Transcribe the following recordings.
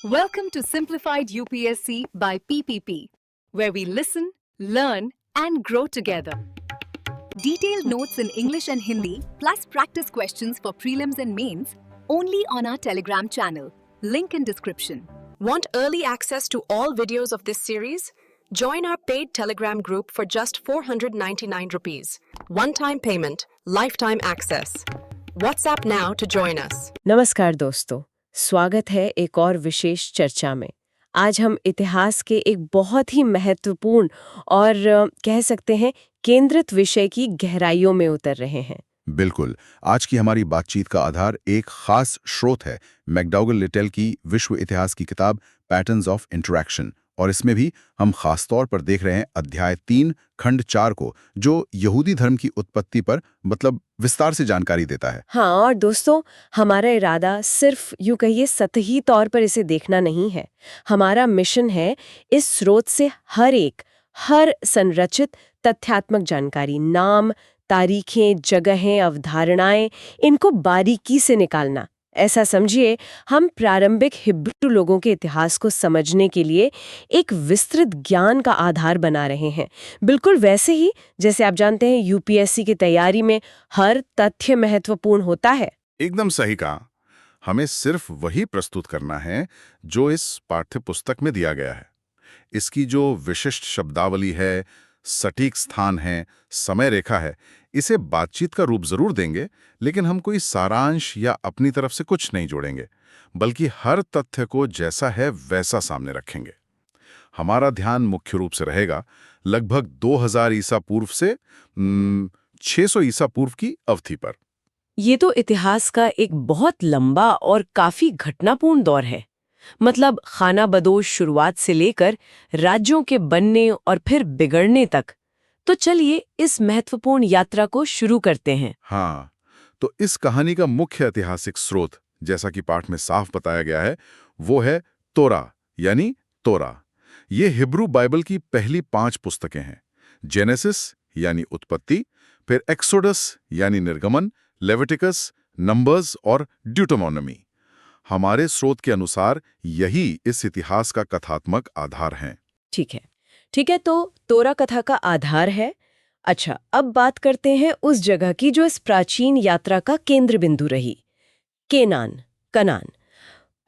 Welcome to Simplified UPSC by PPP, where we listen, learn, and grow together. Detailed notes in English and Hindi, plus practice questions for prelims and mains, only on our Telegram channel. Link in description. Want early access to all videos of this series? Join our paid Telegram group for just 499 rupees. One-time payment, lifetime access. WhatsApp now to join us. नमस्कार दोस्तों, स्वागत है एक और विशेष चर्चा में। आज हम इतिहास के एक बहुत ही महत्वपूर्ण और कह सकते हैं केंद्रित विषय की गहराइयों में उतर रहे हैं। बिल्कुल। आज की हमारी बातचीत का आधार एक खास स्रोत है, मैकडॉगल लिटेल की विश्व इतिहास की किताब पैटर्न्स ऑफ इंटरैक्शन, और इसमें भी हम खास तौर पर देख रहे हैं अध्याय 3 खंड 4 को, जो यहूदी धर्म की उत्पत्ति पर विस्तार से जानकारी देता है। हाँ, और दोस्तों, हमारा इरादा सिर्फ यूं कहिए सतही तौर पर इसे देखना नहीं है। हमारा मिशन है इस स्रोत से हर संरचित तथ्यात्मक जानकारी, नाम, तारीखें, जगहें, अवधारणाएं, इनको बारीकी से निकालना। ऐसा समझिए, हम प्रारंभिक हिब्रू लोगों के इतिहास को समझने के लिए एक विस्तृत ज्ञान का आधार बना रहे हैं। बिल्कुल वैसे ही जैसे आप जानते हैं यूपीएससी की तैयारी में हर तथ्य महत्वपूर्ण होता है। एकदम सही कहा। हमें सिर्फ वही प्रस्तुत करना है जो इस पाठ्य पुस्तक में दिया गया है। इसकी जो विशिष्ट शब्दावली है, सटीक स्थान है, समय रेखा है, इसे बातचीत का रूप जरूर देंगे, लेकिन हम कोई सारांश या अपनी तरफ से कुछ नहीं जोड़ेंगे, बल्कि हर तथ्य को जैसा है वैसा सामने रखेंगे। हमारा ध्यान मुख्य रूप से रहेगा लगभग 2000 ईसा पूर्व से 600 ईसा पूर्व की अवधि पर। ये तो इतिहास का एक बहुत लंबा और काफी घटनापूर्ण दौर है। मतलब खानाबदोश शुरुआत से लेकर राज्यों के बनने और फिर बिगड़ने तक। तो चलिए इस महत्वपूर्ण यात्रा को शुरू करते हैं। हाँ, तो इस कहानी का मुख्य ऐतिहासिक स्रोत, जैसा कि पाठ में साफ बताया गया है, वो है तोरा यानी तोरा। ये हिब्रू बाइबल की पहली 5 पुस्तकें हैं। जेनेसिस यानी उत्पत्ति, फिर एक्सोडस यानी निर्गमन, लेविटिकस, नंबर्स और ड्यूटोनोमी। हमारे स्रोत के अनुसार यही इस इतिहास का कथात्मक आधार है। ठीक है, तो तोरा कथा का आधार है। अच्छा, अब बात करते हैं उस जगह की जो इस प्राचीन यात्रा का केंद्र बिंदु रही, कनान।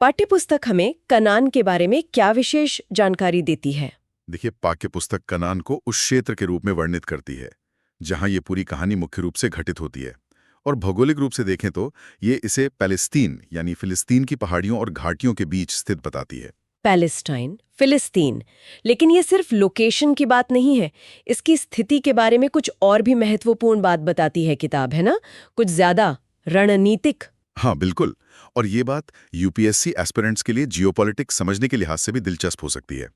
पाठ्यपुस्तक हमें कनान के बारे में क्या विशेष जानकारी देती है? देखिए, पाठ्यपुस्तक कनान को उस क्षेत्र के रूप में वर्णित करती है जहां ये पूरी कहानी मुख्य रूप से घटित होती है, और भौगोलिक रूप से देखें तो ये इसे पैलेस्तीन यानी फिलिस्तीन की पहाड़ियों और घाटियों के बीच स्थित बताती है। पैलेस्टाइन, फिलिस्तीन। लेकिन ये सिर्फ लोकेशन की बात नहीं है, इसकी स्थिति के बारे में कुछ और भी महत्वपूर्ण बात बताती है किताब, है ना? कुछ ज्यादा रणनीतिक। हाँ, बिल्कुल। और ये बात यूपीएससी एस्पिरेंट्स के लिए जियोपॉलिटिक्स समझने के लिहाज से भी दिलचस्प हो सकती है।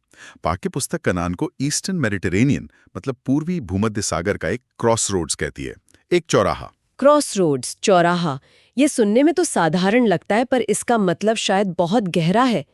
पाठ्यपुस्तक कनान को ईस्टर्न मेडिटेरेनियन मतलब पूर्वी भूमध्य सागर का एक क्रॉसरोड्स कहती है, एक चौराहा। क्रॉसरोड्स, चौराहा, ये सुनने में तो साधारण लगता है, पर इसका मतलब शायद बहुत गहरा है।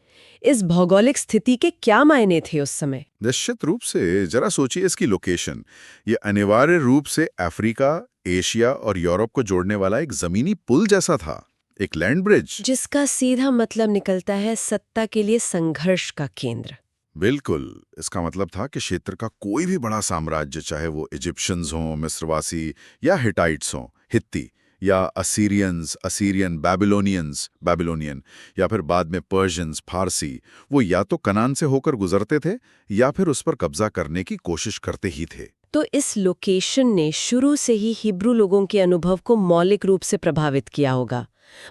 इस भौगोलिक स्थिति के क्या मायने थे उस समय? निश्चित रूप से। जरा सोचिए इसकी लोकेशन। ये अनिवार्य रूप से अफ्रीका, एशिया और यूरोप को जोड़ने वाला एक जमीनी पुल जैसा था, एक लैंड ब्रिज, जिसका सीधा मतलब निकलता है सत्ता के लिए संघर्ष का केंद्र। बिल्कुल। इसका मतलब था कि क्षेत्र का कोई भी बड़ा साम्राज्य, चाहे वो इजिप्शियंस हों, मिस्रवासी या हिटाइट्स हों, हित्ती या असीरियन, बैबिलोनियन या फिर बाद में पर्शियंस, फारसी, वो या तो कनान से होकर गुजरते थे या फिर उस पर कब्जा करने की कोशिश करते ही थे। तो इस लोकेशन ने शुरू से ही हिब्रू लोगों के अनुभव को मौलिक रूप से प्रभावित किया होगा।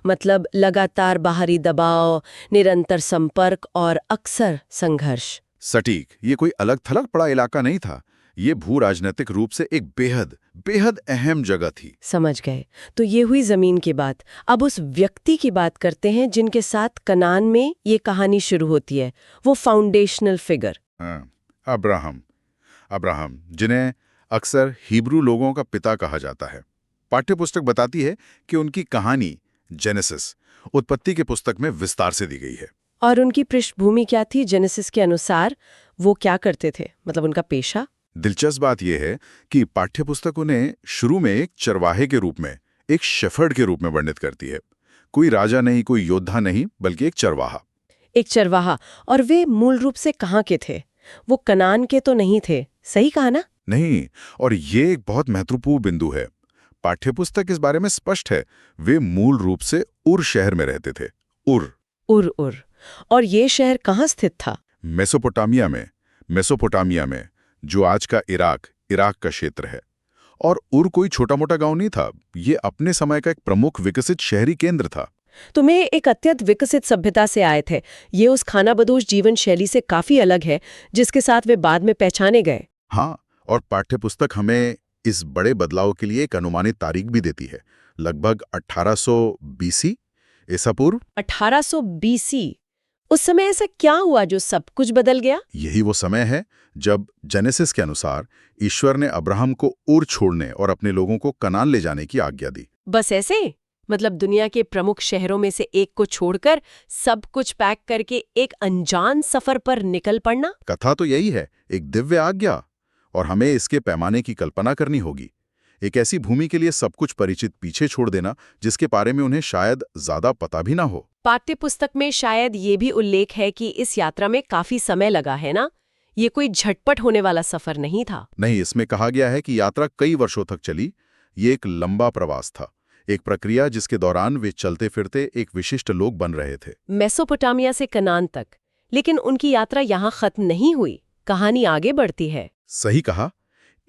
मतलब लगातार बाहरी दबाव, निरंतर संपर्क और अक्सर संघर्ष। सटीक। ये कोई अलग थलग पड़ा इलाका नहीं था। ये भू राजनीतिक रूप से एक बेहद अहम जगह थी। समझ गए। तो ये हुई जमीन की बात। अब उस व्यक्ति की बात करते हैं जिनके साथ कनान में ये कहानी शुरू होती है, वो फाउंडेशनल फिगर। अब्राहम, जिन्हें अक्सर हिब्रू लोगों का पिता कहा जाता है। पाठ्यपुस्तक बताती है कि उनकी कहानी जेनेसिस, उत्पत्ति के पुस्तक में विस्तार से दी गई है। और उनकी पृष्ठभूमि क्या थी? जेनेसिस के अनुसार वो क्या करते थे, मतलब उनका पेशा? दिलचस्प बात यह है कि पाठ्यपुस्तक उन्हें शुरू में एक चरवाहे के रूप में, एक शेफर्ड के रूप में वर्णित करती है। कोई राजा नहीं, कोई योद्धा नहीं, बल्कि एक चरवाहा। एक चरवाहा, और वे मूल रूप से कहाँ के थे? वो कनान के तो नहीं थे, सही कहा ना? नहीं, और ये एक बहुत महत्वपूर्ण बिंदु है। पाठ्यपुस्तक इस बारे में स्पष्ट है। वे मूल रूप से उर शहर में रहते थे। उर। उर। और ये शहर कहाँ स्थित था? मेसोपोटामिया में, जो आज का इराक का क्षेत्र है। और उर कोई छोटा मोटा गांव नहीं था, ये अपने समय का एक प्रमुख विकसित शहरी केंद्र था। तुम्हें एक अत्यंत विकसित सभ्यता से आए थे। ये उस खानाबदोश जीवन शैली से काफी अलग है जिसके साथ वे बाद में पहचाने गए। हाँ, और पाठ्यपुस्तक हमें इस बड़े बदलाव के लिए एक अनुमानित तारीख भी देती है, लगभग 1800 बीसी ईसा पूर्व। 1800 बीसी। उस समय ऐसा क्या हुआ जो सब कुछ बदल गया? यही वो समय है जब जेनेसिस के अनुसार ईश्वर ने अब्राहम को उर छोड़ने और अपने लोगों को कनान ले जाने की आज्ञा दी। बस ऐसे? मतलब दुनिया के प्रमुख शहरों में से एक को छोड़कर सब कुछ पैक करके एक अनजान सफर पर निकल पड़ना? कथा तो यही है, एक दिव्य आज्ञा, और हमें इसके पैमाने की कल्पना करनी होगी। एक ऐसी भूमि के लिए सब कुछ परिचित पीछे छोड़ देना जिसके बारे में उन्हें शायद ज्यादा पता भी ना हो। पाठ्यपुस्तक में शायद ये भी उल्लेख है कि इस यात्रा में काफी समय लगा है ना? ये कोई झटपट होने वाला सफर नहीं था। नहीं, इसमें कहा गया है कि यात्रा कई वर्षों तक चली। ये एक लंबा प्रवास था, एक प्रक्रिया जिसके दौरान वे चलते फिरते एक विशिष्ट लोग बन रहे थे। मेसोपोटामिया से कनान तक। लेकिन उनकी यात्रा यहाँ खत्म नहीं हुई, कहानी आगे बढ़ती है। सही कहा।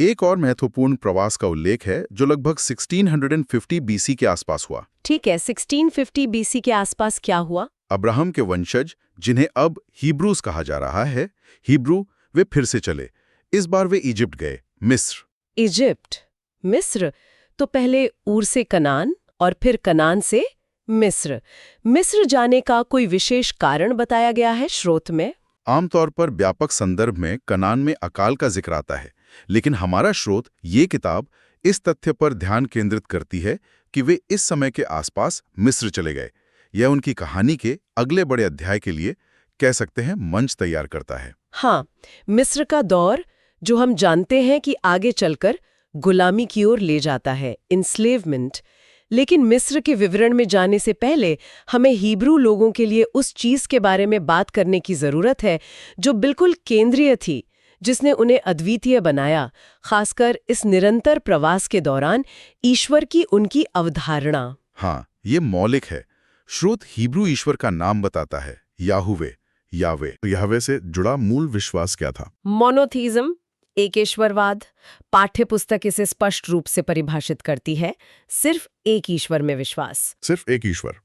एक और महत्वपूर्ण प्रवास का उल्लेख है जो लगभग 1650 बीसी के आसपास हुआ। ठीक है, 1650 बीसी के आसपास क्या हुआ? अब्राहम के वंशज, जिन्हें अब हिब्रूज कहा जा रहा है, हिब्रू, वे फिर से चले। इस बार वे इजिप्ट गए, मिस्र। इजिप्ट, मिस्र। तो पहले ऊर से कनान और फिर कनान से मिस्र। मिस्र जाने का कोई विशेष कारण बताया गया है स्रोत में? आमतौर पर व्यापक संदर्भ में कनान में अकाल का जिक्र आता है, लेकिन हमारा स्रोत, ये किताब, इस तथ्य पर ध्यान केंद्रित करती है कि वे इस समय के आसपास मिस्र चले गए। यह उनकी कहानी के अगले बड़े अध्याय के लिए, कह सकते हैं, मंच तैयार करता है। हाँ, मिस्र का दौर जो हम जानते हैं कि आगे चलकर गुलामी की ओर ले जाता है, इंस्लेवमेंट। लेकिन मिस्र के विवरण में जाने से पहले हमें हिब्रू लोगों के लिए उस चीज के बारे में बात करने की जरूरत है जो बिल्कुल केंद्रीय थी, जिसने उन्हें अद्वितीय बनाया, खासकर इस निरंतर प्रवास के दौरान ईश्वर की उनकी अवधारणा। हाँ, ये मौलिक है। स्रोत हिब्रू ईश्वर का नाम बताता है, याहुवे, यावे। यावे से जुड़ा मूल विश्वास क्या था? मोनोथीज्म, एकेश्वरवाद। पाठ्यपुस्तक इसे स्पष्ट रूप से परिभाषित करती है, सिर्फ एक ईश्वर में विश्वास। सिर्फ एक ईश्वर।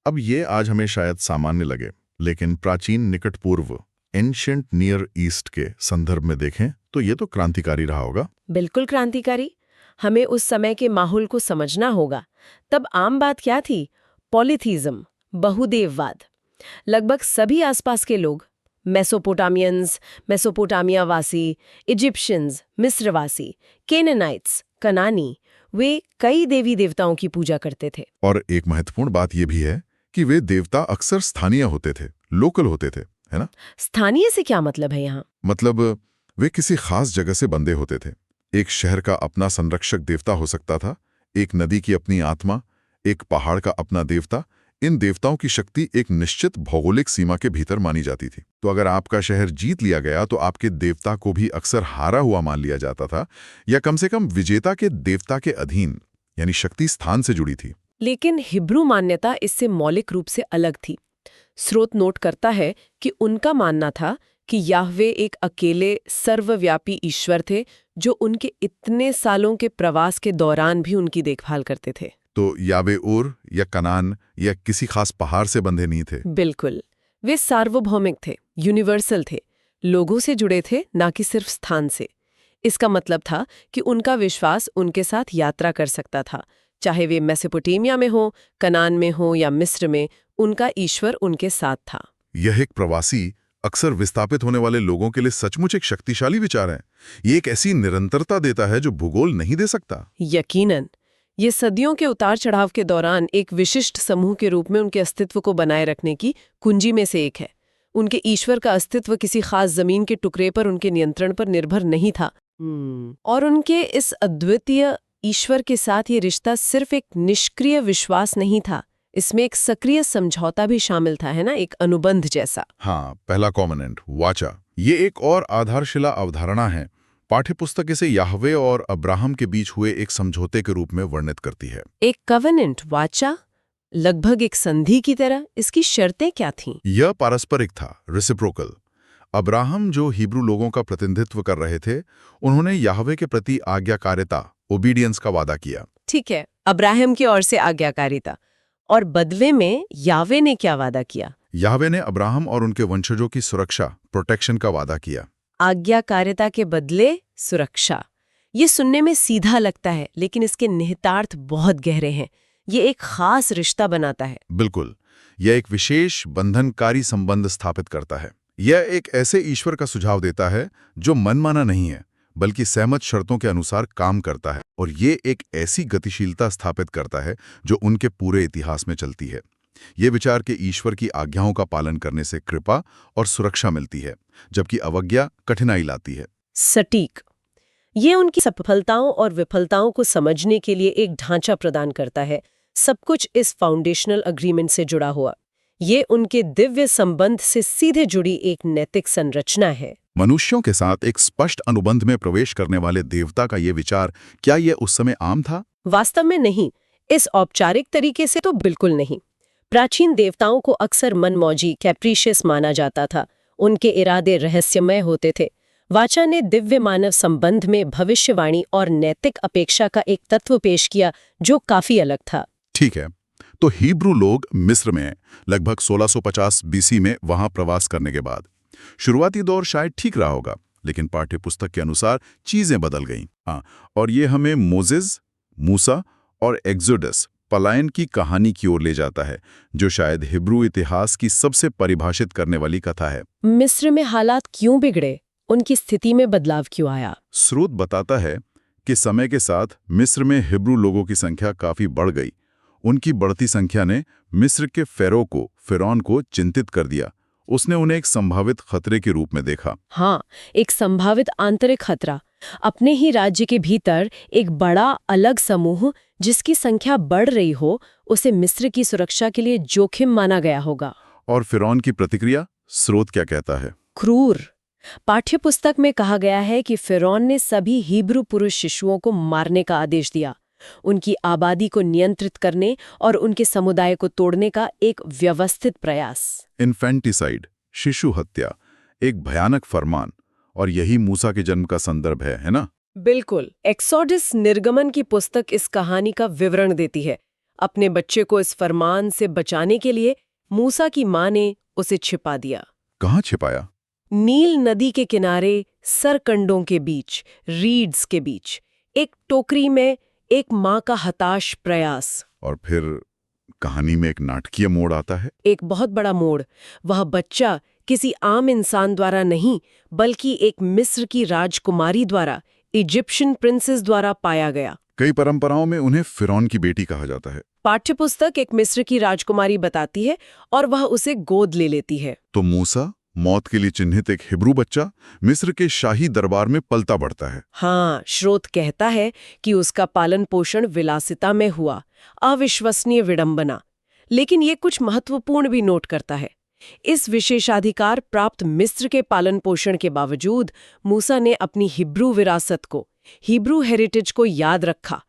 अब ये आज हमें शायद सामान्य लगे, लेकिन प्राचीन निकट पूर्व, एंशिएंट नियर ईस्ट के संदर्भ में देखें तो ये तो क्रांतिकारी रहा होगा। बिल्कुल क्रांतिकारी। हमें उस समय के माहौल को समझना होगा। तब आम बात क्या थी? पॉलीथीज्म, बहुदेववाद। लगभग सभी आसपास के लोग, मेसोपोटामियंस, मेसोपोटामियावासी, इजिप्शियंस, मिस्रवासी, केनानाइट्स, कनानी, वे कई देवी देवताओं की पूजा करते थे। और एक महत्वपूर्ण बात यह भी है कि वे देवता अक्सर स्थानीय होते थे, लोकल होते थे, है ना? स्थानीय से क्या मतलब है यहाँ? मतलब वे किसी खास जगह से बंधे होते थे। एक शहर का अपना संरक्षक देवता हो सकता था, एक नदी की अपनी आत्मा, एक पहाड़ का अपना देवता। इन देवताओं की शक्ति एक निश्चित भौगोलिक सीमा के भीतर मानी जाती थी। तो अगर आपका शहर जीत लिया गया तो आपके देवता को भी अक्सर हारा हुआ मान लिया जाता था, या कम से कम विजेता के देवता के अधीन, यानी शक्ति स्थान से जुड़ी थी। लेकिन हिब्रू मान्यता इससे मौलिक रूप से अलग थी। स्रोत नोट करता है कि उनका मानना था कि याहवे एक अकेले सर्वव्यापी ईश्वर थे जो उनके इतने सालों के प्रवास के दौरान भी उनकी देखभाल करते थे। तो यावे उर या कनान या किसी खास पहाड़ से बंधे नहीं थे। बिल्कुल, वे सार्वभौमिक थे, यूनिवर्सल थे, लोगों से जुड़े थे, ना कि सिर्फ स्थान से। इसका मतलब था कि उनका विश्वास उनके साथ यात्रा कर सकता था, चाहे वे मेसोपोटामिया में हो, कनान में हो या मिस्र में, उनका ईश्वर उनके साथ था। यह एक प्रवासी, अक्सर विस्थापित होने वाले लोगों के लिए सचमुच एक शक्तिशाली विचार है। ये एक ऐसी निरंतरता देता है जो भूगोल नहीं दे सकता। यकीनन, ये सदियों के उतार चढ़ाव के दौरान एक विशिष्ट समूह के रूप में उनके अस्तित्व को बनाए रखने की कुंजी में से एक है। उनके ईश्वर का अस्तित्व किसी खास जमीन के टुकड़े पर उनके नियंत्रण पर निर्भर नहीं था। और उनके इस अद्वितीय ईश्वर के साथ ये रिश्ता सिर्फ एक निष्क्रिय विश्वास नहीं था, इसमें एक सक्रिय समझौता भी शामिल था, है ना, एक अनुबंध जैसा। हाँ, पहला कॉवेनेंट, वाचा, ये एक और आधारशिला अवधारणा है। पाठ्यपुस्तक इसे याहवे और अब्राहम के बीच हुए एक समझौते के रूप में वर्णित करती है। एक कवेनेंट, वाचा, लगभग एक संधि की तरह। इसकी शर्तें क्या थीं? यह पारस्परिक था, रेसिप्रोकल। अब्राहम, जो हिब्रू लोगों का प्रतिनिधित्व कर रहे थे, उन्होंने याहवे के प्रति आज्ञाकारिता, ओबीडियंस का वादा किया। ठीक है, अब्राहम की ओर से आज्ञाकारिता, और बदले में यावे ने क्या वादा किया? याहवे ने अब्राहम और उनके वंशजों की सुरक्षा, प्रोटेक्शन का वादा किया। आज्ञाकारिता के बदले सुरक्षा। ये सुनने में सीधा लगता है, लेकिन इसके निहितार्थ बहुत गहरे हैं। ये एक खास रिश्ता बनाता है। बिल्कुल, यह एक विशेष बंधनकारी संबंध स्थापित करता है। यह एक ऐसे ईश्वर का सुझाव देता है जो मनमाना नहीं है, बल्कि सहमत शर्तों के अनुसार काम करता है, और ये एक ऐसी गतिशीलता स्थापित करता है जो उनके पूरे इतिहास में चलती है। ये विचार के ईश्वर की आज्ञाओं का पालन करने से कृपा और सुरक्षा मिलती है, जबकि अवज्ञा कठिनाई लाती है। सटीक। ये उनकी सफलताओं और विफलताओं को समझने के लिए एक ढांचा प्रदान करता है, सब कुछ इस फाउंडेशनल अग्रीमेंट से जुड़ा हुआ। ये उनके दिव्य संबंध से सीधे जुड़ी एक नैतिक संरचना है। मनुष्यों के साथ एक स्पष्ट अनुबंध में प्रवेश करने वाले देवता का ये विचार, क्या ये उस समय आम था? वास्तव में नहीं। इस औपचारिक तरीके से तो बिल्कुल नहीं। प्राचीन देवताओं को अक्सर मनमौजी, कैप्रिशियस माना जाता था। उनके इरादे रहस्यमय होते थे। वाचा ने दिव्य मानव संबंध में भविष्यवाणी और नैतिक अपेक्षा का एक तत्व पेश किया जो काफी अलग था। ठीक है, तो हिब्रू लोग मिस्र में लगभग 1650 बीसी में वहां प्रवास करने के बाद, शुरुआती दौर शायद ठीक रहा होगा, लेकिन पाठ्यपुस्तक के अनुसार चीजें बदल गईं। हाँ, और ये हमें मोजेस, मूसा और एक्सोडस, पलायन की कहानी की ओर ले जाता है, जो शायद हिब्रू इतिहास की सबसे परिभाषित करने वाली कथा है। मिस्र में हालात क्यों बिगड़े? उनकी स्थिति में बदलाव क्यों आया? स्रोत बताता है कि समय के साथ मिस्र में हिब्रू लोगों की संख्या काफी बढ़ गई। उनकी बढ़ती संख्या ने मिस्र के फिरौन को चिंतित कर दिया। उसने उन्हें एक संभावित खतरे के रूप में देखा। हाँ, एक संभावित आंतरिक खतरा। अपने ही राज्य के भीतर एक बड़ा अलग समूह जिसकी संख्या बढ़ रही हो, उसे मिस्र की सुरक्षा के लिए जोखिम माना गया होगा। और फिरौन की प्रतिक्रिया, स्रोत क्या कहता है? क्रूर। पाठ्यपुस्तक में कहा गया है कि फिरौन ने सभी हिब्रू पुरुष शिशुओं को मारने का आदेश दिया। उनकी आबादी को नियंत्रित करने और उनके समुदाय को तोड़ने का एक व्यवस्थित प्रयास। इन्फेंटिसाइड, शिशु हत्या, एक भयानक फरमान, और यही मूसा के जन्म का संदर्भ है ना? बिल्कुल। एक्सोडस निर्गमन की पुस्तक इस कहानी का विवरण देती है। अपने बच्चे को इस फरमान से बचाने के लिए मूसा की मां ने उसे छिपा दिया। कहाँ छिपाया? नील नदी के किनारे, सरकंडों के बीच, रीड्स के बीच, एक टोकरी में, एक मां का हताश प्रयास। और फिर कहानी में एक नाटकीय मोड़ आता है। एक बहुत बड़ा मोड़। वह बच्चा किसी आम इंसान द्वारा नहीं, बल्कि एक मिस्र की राजकुमारी द्वारा, इजिप्शियन प्रिंसेस द्वारा पाया गया। कई परंपराओं में उन्हें फिरौन की बेटी कहा जाता है। पाठ्यपुस्तक एक मिस्र की राजकुमारी बताती है और वह उसे गोद ले लेती है। तो मूसा, मौत के लिए चिन्हित एक हिब्रू बच्चा, मिस्र के शाही दरबार में पलता बढ़ता है। हाँ, स्रोत कहता है कि उसका पालन पोषण विलासिता में हुआ, अविश्वसनीय विडंबना। लेकिन ये कुछ महत्वपूर्ण भी नोट करता है। इस विशेषाधिकार प्राप्त मिस्र के पालन पोषण के बावजूद मूसा ने अपनी हिब्रू विरासत को, हिब्रू हेरिटेज को याद रखा।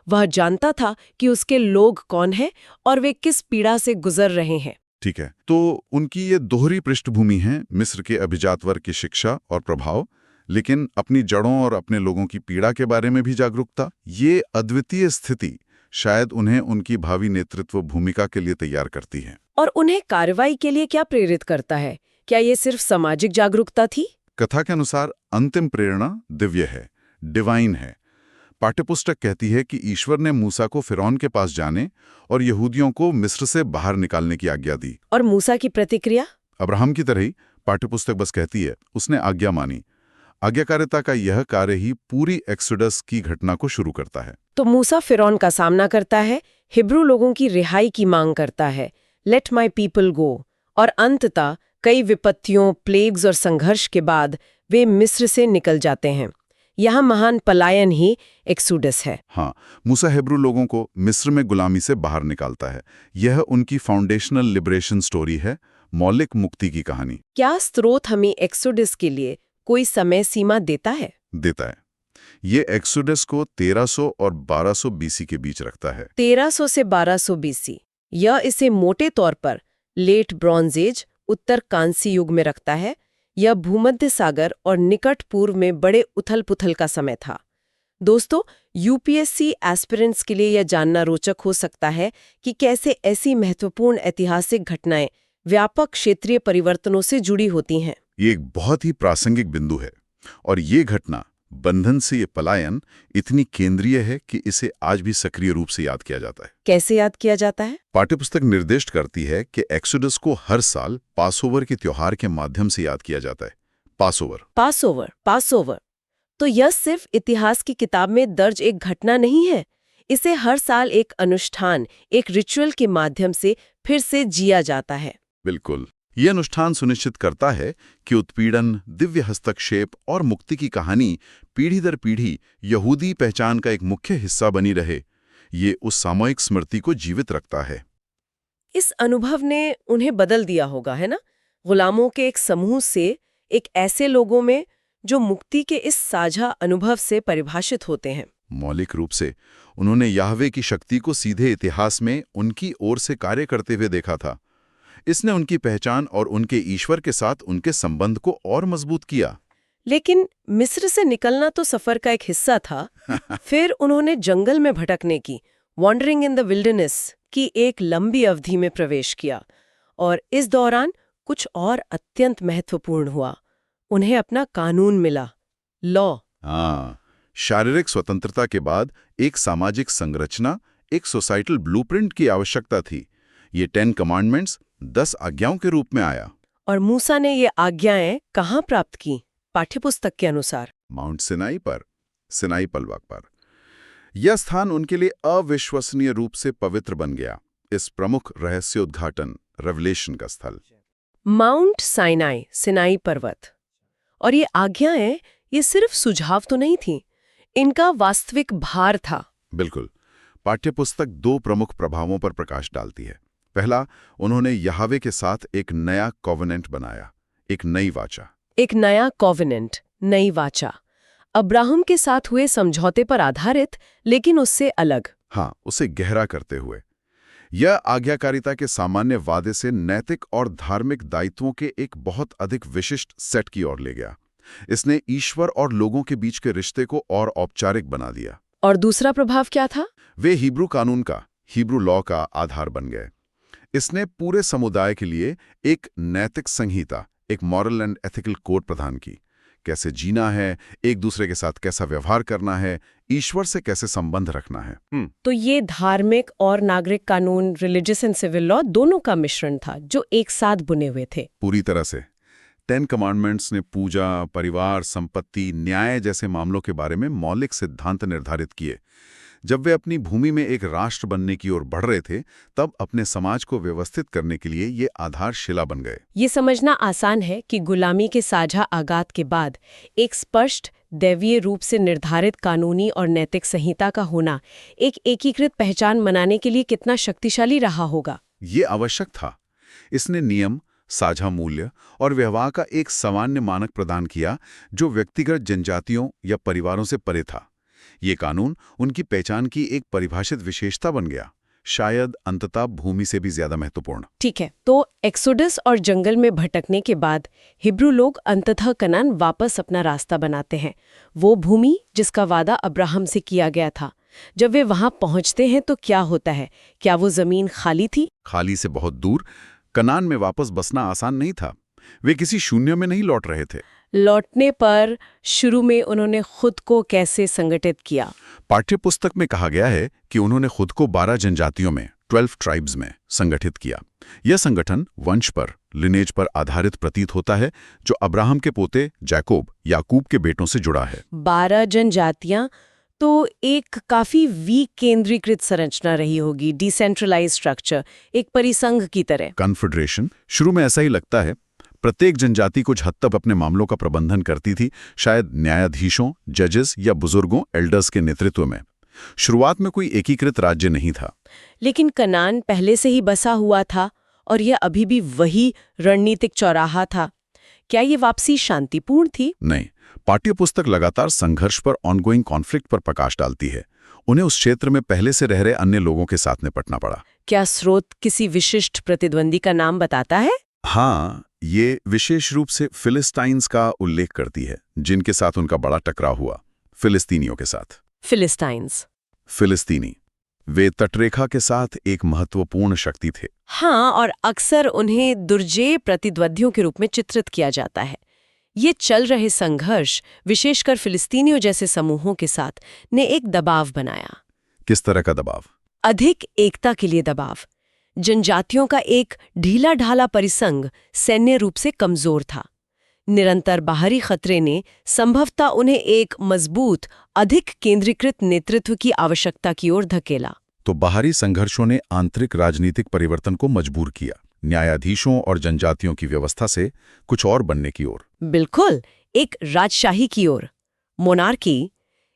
वह जानता था कि उसके लोग कौन हैं और वे किस पीड़ा से गुजर रहे हैं। ठीक है, तो उनकी ये दोहरी पृष्ठभूमि है, मिस्र के अभिजात वर्ग की शिक्षा और प्रभाव, लेकिन अपनी जड़ों और अपने लोगों की पीड़ा के बारे में भी जागरूकता। ये अद्वितीय स्थिति शायद उन्हें उनकी भावी नेतृत्व भूमिका के लिए तैयार करती है। और उन्हें कार्रवाई के लिए क्या प्रेरित करता है? क्या ये सिर्फ सामाजिक जागरूकता थी? कथा के अनुसार अंतिम प्रेरणा दिव्य है, डिवाइन है। पाठ्यपुस्तक कहती है कि ईश्वर ने मूसा को फिरौन के पास जाने और यहूदियों को मिस्र से बाहर निकालने की आज्ञा दी। और मूसा की प्रतिक्रिया? अब्राहम की तरह ही पाठ्यपुस्तक बस कहती है, उसने आज्ञा मानी। आज्ञाकारिता का यह कार्य ही पूरी एक्सोडस की घटना को शुरू करता है। तो मूसा फिरौन का सामना करता है, हिब्रू लोगों की रिहाई की मांग करता है, लेट माई पीपल गो, और अंततः कई विपत्तियों, प्लेग्स और संघर्ष के बाद वे मिस्र से निकल जाते हैं। यहाँ महान पलायन ही एक्सोडस है। हाँ, मूसा हिब्रू लोगों को मिस्र में गुलामी से बाहर निकालता है। यह उनकी फाउंडेशनल लिबरेशन स्टोरी है, मौलिक मुक्ति की कहानी। क्या स्रोत हमें एक्सोडस के लिए कोई समय सीमा देता है? देता है। ये एक्सोडस को 1300 और 1200 बीसी के बीच रखता है। 1300 से 1200 बीसी। यह इसे मोटे तौर पर लेट ब्रॉन्ज एज, उत्तर कांस्य युग में रखता है। यह भूमध्य सागर और निकट पूर्व में बड़े उथल-पुथल का समय था। दोस्तों, यूपीएससी एस्पिरेंट्स के लिए यह जानना रोचक हो सकता है कि कैसे ऐसी महत्वपूर्ण ऐतिहासिक घटनाएं व्यापक क्षेत्रीय परिवर्तनों से जुड़ी होती हैं। ये एक बहुत ही प्रासंगिक बिंदु है और ये घटना, बंधन से ये पलायन, इतनी केंद्रीय है कि इसे आज भी सक्रिय रूप से याद किया जाता है। कैसे याद किया जाता है? पाठ्यपुस्तक निर्दिष्ट करती है कि एक्सोडस को हर साल पासओवर के त्योहार के माध्यम से याद किया जाता है। पासओवर। तो यह सिर्फ इतिहास की किताब में दर्ज एक घटना नहीं है। इसे हर साल एक अनुष्ठान, एक रिचुअल के माध्यम से फिर से जिया जाता है। बिल्कुल। यह अनुष्ठान सुनिश्चित करता है कि उत्पीड़न, दिव्य हस्तक्षेप और मुक्ति की कहानी पीढ़ी दर पीढ़ी यहूदी पहचान का एक मुख्य हिस्सा बनी रहे। ये उस सामूहिक स्मृति को जीवित रखता है। इस अनुभव ने उन्हें बदल दिया होगा, है ना? गुलामों के एक समूह से एक ऐसे लोगों में जो मुक्ति के इस साझा अनुभव से परिभाषित होते हैं। मौलिक रूप से उन्होंने याहवे की शक्ति को सीधे इतिहास में उनकी ओर से कार्य करते हुए देखा था। इसने उनकी पहचान और उनके ईश्वर के साथ उनके संबंध को और मजबूत किया। लेकिन मिस्र से निकलना तो सफर का एक हिस्सा था। फिर उन्होंने जंगल में भटकने की, वॉन्डरिंग इन द विल्डरनेस की एक लंबी अवधि में प्रवेश किया। और इस दौरान कुछ और अत्यंत महत्वपूर्ण हुआ। उन्हें अपना कानून मिला, लॉ। हाँ, शारीरिक स्वतंत्रता के बाद एक सामाजिक संरचना, एक सोसाइटल ब्लूप्रिंट की आवश्यकता थी। ये 10 कमांडमेंट्स 10 आज्ञाओं के रूप में आया। और मूसा ने ये आज्ञाएं कहाँ प्राप्त की? पाठ्यपुस्तक के अनुसार माउंट सिनाई पर, सिनाई पलवक पर। यह स्थान उनके लिए अविश्वसनीय रूप से पवित्र बन गया। इस प्रमुख रहस्योद्घाटन, रेवलेशन का स्थल। माउंट साइनाई, सिनाई पर्वत। और ये आज्ञाएं, ये सिर्फ सुझाव तो नहीं थी, इनका वास्तविक भार था। बिल्कुल। पाठ्यपुस्तक 2 प्रमुख प्रभावों पर प्रकाश डालती है। पहला, उन्होंने याहवे के साथ एक नया कॉवेनेंट बनाया, एक नई वाचा। एक नया कॉवेनेंट, नई वाचा। अब्राहम के साथ हुए समझौते पर आधारित, लेकिन उससे अलग। हाँ, उसे गहरा करते हुए। यह आज्ञाकारिता के सामान्य वादे से नैतिक और धार्मिक दायित्वों के एक बहुत अधिक विशिष्ट सेट की ओर ले गया। इसने ईश्वर और लोगों के बीच के रिश्ते को और औपचारिक बना दिया। और दूसरा प्रभाव क्या था? वे हिब्रू कानून का, हिब्रू लॉ का आधार बन गए। इसने पूरे समुदाय के लिए एक नैतिक संहिता, एक मॉरल एंड एथिकल कोड प्रदान की। कैसे जीना है, एक दूसरे के साथ कैसा व्यवहार करना है, ईश्वर से कैसे संबंध रखना है। तो ये धार्मिक और नागरिक कानून, रिलीजियस एंड सिविल लॉ, दोनों का मिश्रण था जो एक साथ बुने हुए थे। पूरी तरह से 10 कमांडमेंट्स ने पूजा, परिवार, संपत्ति, न्याय जैसे मामलों के बारे में मौलिक सिद्धांत निर्धारित किए। जब वे अपनी भूमि में एक राष्ट्र बनने की ओर बढ़ रहे थे, तब अपने समाज को व्यवस्थित करने के लिए ये आधारशिला बन गए। ये समझना आसान है कि गुलामी के साझा आगात के बाद एक स्पष्ट, दैवीय रूप से निर्धारित कानूनी और नैतिक संहिता का होना एक एकीकृत पहचान बनाने के लिए कितना शक्तिशाली रहा होगा। ये आवश्यक था। इसने नियम, साझा मूल्य और व्यवहार का एक सामान्य मानक प्रदान किया जो व्यक्तिगत जनजातियों या परिवारों से परे था। ये कानून उनकी पहचान की एक परिभाषित विशेषता बन गया, शायद अंततः भूमि से भी ज्यादा महत्वपूर्ण। ठीक है, तो एक्सोडस और जंगल में भटकने के बाद हिब्रू लोग अंततः कनान वापस अपना रास्ता बनाते हैं, वो भूमि जिसका वादा अब्राहम से किया गया था। जब वे वहां पहुंचते हैं तो क्या होता है? क्या वो जमीन खाली थी? खाली से बहुत दूर। कनान में वापस बसना आसान नहीं था। वे किसी शून्य में नहीं लौट रहे थे। लौटने पर शुरू में उन्होंने खुद को कैसे संगठित किया? पाठ्यपुस्तक में कहा गया है कि उन्होंने खुद को 12 जनजातियों में, 12 ट्राइब्स में संगठित किया। यह संगठन वंश पर, लिनेज पर आधारित प्रतीत होता है, जो अब्राहम के पोते जैकोब, याकूब के बेटों से जुड़ा है। 12 जनजातियां तो एक काफी वीक केंद्रीकृत संरचना रही होगी, डिसेंट्रलाइज्ड स्ट्रक्चर, एक परिसंघ की तरह। कन्फेडरेशन, शुरू में ऐसा ही लगता है, प्रत्येक जनजाति कुछ हद तक अपने मामलों का प्रबंधन करती थी, शायद न्यायाधीशों, जजेस या बुजुर्गों, एल्डर्स के नेतृत्व में। शुरुआत में कोई एकीकृत राज्य नहीं था। लेकिन कनान पहले से ही बसा हुआ था और यह अभी भी वही रणनीतिक चौराहा था। क्या ये वापसी शांतिपूर्ण थी? नहीं, पाठ्यपुस्तक लगातार संघर्ष पर, ऑनगोइंग कॉन्फ्लिक्ट पर प्रकाश डालती है। उन्हें उस क्षेत्र में पहले से रह रहे अन्य लोगों के साथ निपटना पड़ा। क्या स्रोत किसी विशिष्ट प्रतिद्वंदी का नाम बताता है? हाँ, ये विशेष रूप से फिलिस्टाइंस का उल्लेख करती है, जिनके साथ उनका बड़ा टकराव हुआ, फिलिस्तीनियों के साथ। फिलिस्तीनी वे तटरेखा के साथ एक महत्वपूर्ण शक्ति थे। हाँ, और अक्सर उन्हें दुर्जेय प्रतिद्वंदियों के रूप में चित्रित किया जाता है। ये चल रहे संघर्ष, विशेषकर फिलिस्तीनियों जैसे समूहों के साथ, ने एक दबाव बनाया। किस तरह का दबाव? अधिक एकता के लिए दबाव। जनजातियों का एक ढीला ढाला परिसंघ सैन्य रूप से कमजोर था। निरंतर बाहरी खतरे ने संभवतः उन्हें एक मजबूत, अधिक केंद्रीकृत नेतृत्व की आवश्यकता की ओर धकेला। तो बाहरी संघर्षों ने आंतरिक राजनीतिक परिवर्तन को मजबूर किया, न्यायाधीशों और जनजातियों की व्यवस्था से कुछ और बनने की ओर। बिल्कुल, एक राजशाही की ओर, मोनार्की,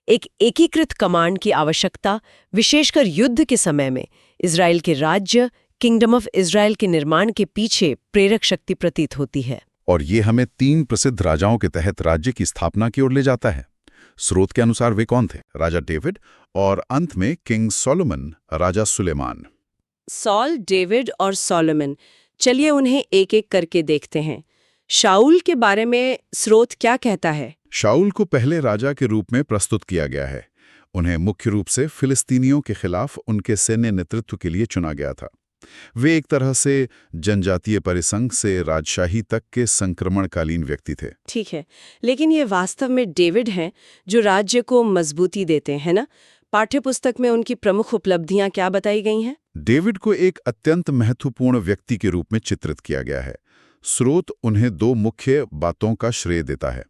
एक एकीकृत कमांड की आवश्यकता, विशेषकर युद्ध के समय में इजराइल के राज्य, किंगडम ऑफ इजराइल के निर्माण के पीछे प्रेरक शक्ति प्रतीत होती है। और ये हमें 3 प्रसिद्ध राजाओं के तहत राज्य की स्थापना की ओर ले जाता है। स्रोत के अनुसार वे कौन थे? राजा डेविड और अंत में किंग सोलोमन, राजा सुलेमान। सॉल, डेविड और सोलोमन। चलिए उन्हें एक एक करके देखते हैं। शाऊल के बारे में स्रोत क्या कहता है? शाऊल को पहले राजा के रूप में प्रस्तुत किया गया है। उन्हें मुख्य रूप से फिलिस्तीनियों के खिलाफ उनके सैन्य नेतृत्व के लिए चुना गया था। वे एक तरह से जनजातीय परिसंघ से राजशाही तक के संक्रमणकालीन व्यक्ति थे। ठीक है, लेकिन ये वास्तव में डेविड हैं जो राज्य को मजबूती देते हैं ना? पाठ्यपुस्तक में उनकी प्रमुख उपलब्धियां क्या बताई गई हैं? डेविड को एक अत्यंत महत्वपूर्ण व्यक्ति के रूप में चित्रित किया गया है। स्रोत उन्हें 2 मुख्य बातों का श्रेय देता है।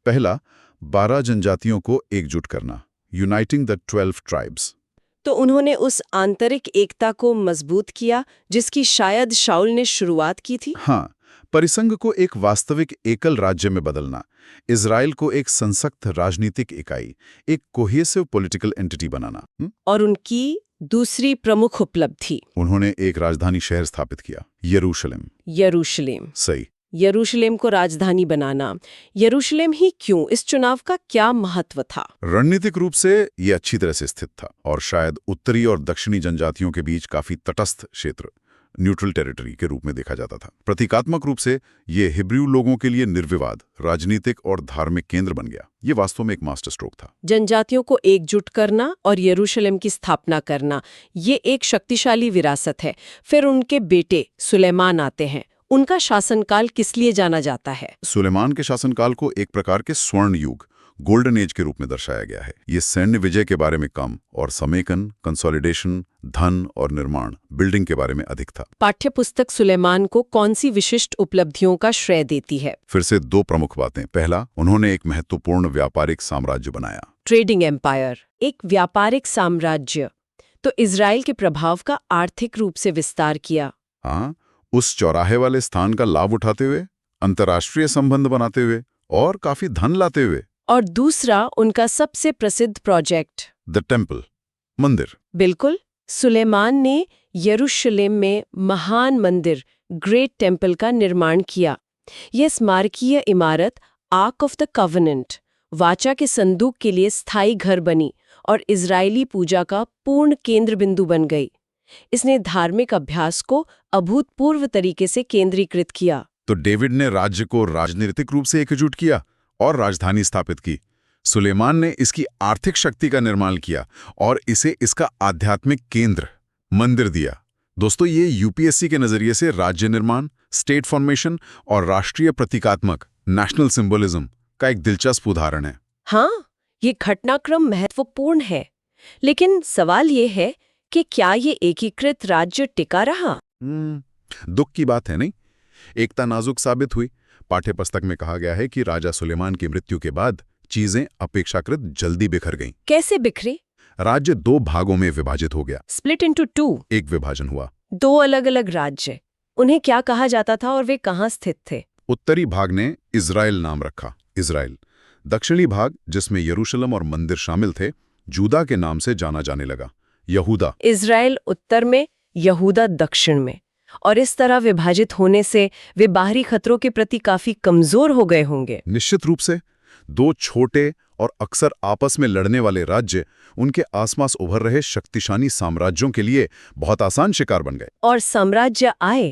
पहला, 12 जनजातियों को एकजुट करना, यूनाइटिंग द 12 ट्राइब्स। तो उन्होंने उस आंतरिक एकता को मजबूत किया जिसकी शायद शाऊल ने शुरुआत की थी। हाँ, परिसंघ को एक वास्तविक एकल राज्य में बदलना, इजराइल को एक संसक्त राजनीतिक इकाई, एक कोहेसिव पॉलिटिकल एंटिटी बनाना। और उनकी दूसरी प्रमुख उपलब्धि, उन्होंने एक राजधानी शहर स्थापित किया, यरूशलेम। सही, यरूशलेम को राजधानी बनाना। यरूशलेम ही क्यों? इस चुनाव का क्या महत्व था? रणनीतिक रूप से ये अच्छी तरह से स्थित था और शायद उत्तरी और दक्षिणी जनजातियों के बीच काफी तटस्थ क्षेत्र, न्यूट्रल टेरिटरी के रूप में देखा जाता था। प्रतीकात्मक रूप से ये हिब्रू लोगों के लिए निर्विवाद राजनीतिक और धार्मिक केंद्र बन गया। ये वास्तव में एक मास्टर स्ट्रोक था। जनजातियों को एकजुट करना और यरूशलेम की स्थापना करना, ये एक शक्तिशाली विरासत है। फिर उनके बेटे सुलेमान आते हैं। उनका शासनकाल किस लिए जाना जाता है? सुलेमान के शासनकाल को एक प्रकार के स्वर्ण युग, गोल्डन एज के रूप में दर्शाया गया है। ये सैन्य विजय के बारे में कम और समेकन, कंसोलिडेशन, धन और निर्माण, बिल्डिंग के बारे में अधिक था। पाठ्यपुस्तक सुलेमान को कौन सी विशिष्ट उपलब्धियों का श्रेय देती है? फिर से 2 प्रमुख बातें। पहला, उन्होंने एक महत्वपूर्ण व्यापारिक साम्राज्य बनाया, ट्रेडिंग एम्पायर। एक व्यापारिक साम्राज्य, तो इजराइल के प्रभाव का आर्थिक रूप से विस्तार किया। हाँ, उस चौराहे वाले स्थान का लाभ उठाते हुए, अंतर्राष्ट्रीय संबंध बनाते हुए और काफी धन लाते हुए। और दूसरा, उनका सबसे प्रसिद्ध प्रोजेक्ट, द टेम्पल, मंदिर। बिल्कुल, सुलेमान ने यरूशलेम में महान मंदिर, ग्रेट टेम्पल का निर्माण किया। यह स्मारकीय इमारत आर्क ऑफ द कवेनेंट, वाचा के संदूक के लिए स्थायी घर बनी और इजरायली पूजा का पूर्ण केंद्र बिंदु बन गई। इसने धार्मिक अभ्यास को अभूतपूर्व तरीके से केंद्रीकृत किया। तो डेविड ने राज्य को राजनीतिक रूप से एकजुट किया और राजधानी स्थापित की। सुलेमान ने इसकी आर्थिक शक्ति का निर्माण किया और इसे इसका आध्यात्मिक केंद्र, मंदिर दिया। दोस्तों, ये यूपीएससी के नजरिए से राज्य निर्माण, स्टेट फॉर्मेशन और राष्ट्रीय प्रतीकात्मक, नेशनल सिंबोलिज्म का एक दिलचस्प उदाहरण है। हाँ, ये घटनाक्रम महत्वपूर्ण है, लेकिन सवाल ये है कि क्या ये एकीकृत राज्य टिका रहा? दुख की बात है, नहीं? एकता नाजुक साबित हुई। पाठ्यपुस्तक में कहा गया है कि राजा सुलेमान की मृत्यु के बाद चीजें अपेक्षाकृत जल्दी बिखर गईं। कैसे बिखरे? राज्य 2 भागों में विभाजित हो गया, स्प्लिट इनटू 2। एक विभाजन हुआ। 2 अलग-अलग राज्य। उन्हें क्या कहा जाता था और वे कहाँ स्थित थे? उत्तरी भाग ने इज़राइल नाम रखा, इज़राइल। दक्षिणी भाग, जिसमें यरूशलेम और मंदिर शामिल थे, जूदा के नाम से जाना जाने लगा, यहूदा। इज़राइल उत्तर में, यहूदा दक्षिण में। और इस तरह विभाजित होने से वे बाहरी खतरों के प्रति काफी कमजोर हो गए होंगे। निश्चित रूप से। दो छोटे और अक्सर आपस में लड़ने वाले राज्य उनके आसपास उभर रहे शक्तिशाली साम्राज्यों के लिए बहुत आसान शिकार बन गए। और साम्राज्य आए,